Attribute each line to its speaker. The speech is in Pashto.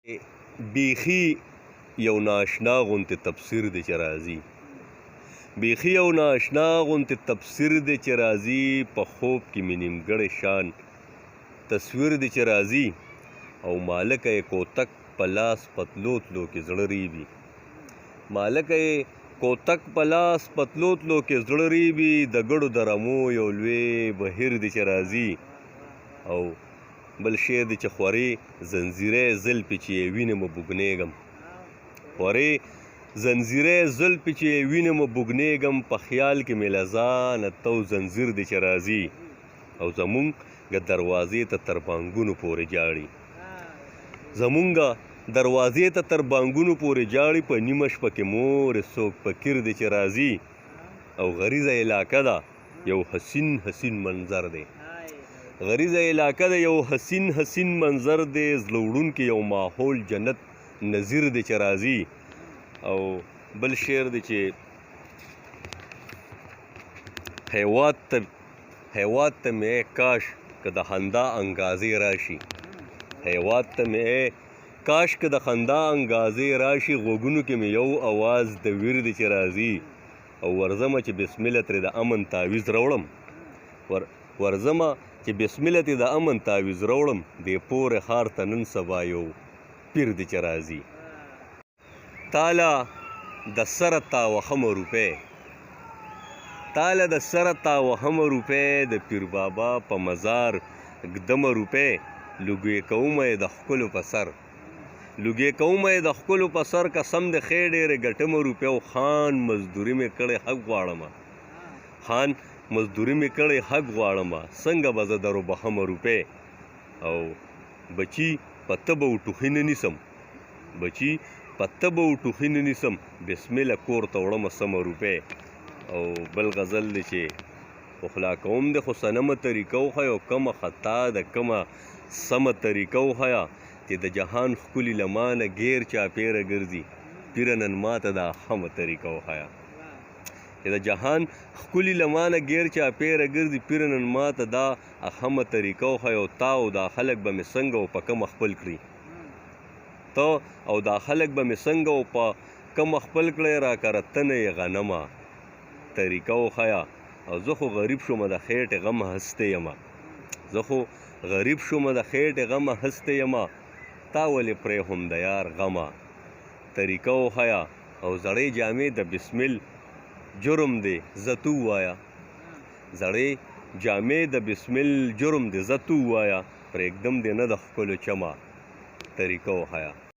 Speaker 1: بیخي یو ناشنا غوندې تفسیر دی چې راځي بیخي یو ناشنا غوندې تفسیر دی چې راځي په خوب کې مې نیمګړی شان تصویر دی چې راځي او مالکه یې کوتک په لاس پتلو تلو کې زړه ریبي مالکه یې کوتک په لاس پتلو تلو کې زړه ریبي د ګړو د رمو یو لوی بهیر دی چې راځي او بل شعر دی چې خورې زنځیری زلفې چې یې وینم بوږنېږم خورې زنځیری زلفې چې یې وینم بوږنېږم په خیال کې مې له ځانه تو زنځیر دی چې راځي او زمونږ دروازې ته تر بانګونو پورې جاړي زمونږ دروازې ته تر بانګونو پورې جاړي په نیمه شپه کې مورې څوک فکر دی چې راځي او غریزه علاقه ده یو حسین حسین منظر دی غریزه علاقه ده یو حسین حسین منظر دی زړه وړونکی یو ماحول جنت نظیر دی چې راځي او بل شعر دی چې هیواد ته مې کاش که د خندا انګازې راشي هیواد ته مې کاش که د خندا انګازې راشي غوږونو کې مې یو اواز د ویر دی چې راځي او ورځمه چې بسمله ترې د امن تعویض راوړم ورځمه چې بسمله ترې د امن تعویض راوړم دې پورې ښار ته نن سبا یو پیر دی چې راځي تاله د سره تاوهمه روپۍ تاله د سره تاوهمه روپۍ د پیر بابا په مزار ږدمه روپۍ لوګې کومه یې د ښکلو په سر لوګې کومه یې د ښکلو په سر قسم د ښې ډېرې ګټمه روپۍ او خان مزدوري مې کړې حق غواړمه خان مزدوري مې کړې حق غواړمه څنګه به زه درو بخمه روپۍ او بچي په تبه و ټوخي نه نیسم بچي په تبه و ټوخي نه نیسم بسمله کور ته وړمه سمه روپۍ او بل غزل دی چې پخلا کوم د خو صنمه طریقه وښیه او کمه خطا د کمه سمه طریقه وښیه چې د جهان ښکلي له مانه ګیر چاپېره ګرځي پیره نن ماته دا خمه طریقه وښیه چې د جهان ښکلي له مانه ګیر چاپېره ګرځي پیره نن ماته دا خمه طریقه وښیه او تا او دا خلک به مې څنګه او په کمه خپل کړي ته او دا خلک به مې څنګه او په کمه خپل کړی راکره تنه یې غنمه طریقه وښیه او زه خو غریب شومه د خېټې غمه هستې یمه زه خو غریب شومه د خېټې غمه هستې یمه تا ولې پرېښوم د یار غمه طریقه وښیه او زړې جامې د بسمل جرم دی زه تو ووایه زړې جامې د بسمل جرم دی زه تو ووایه پرېږدم دې نه د ښکلو چمه طریقه وښیه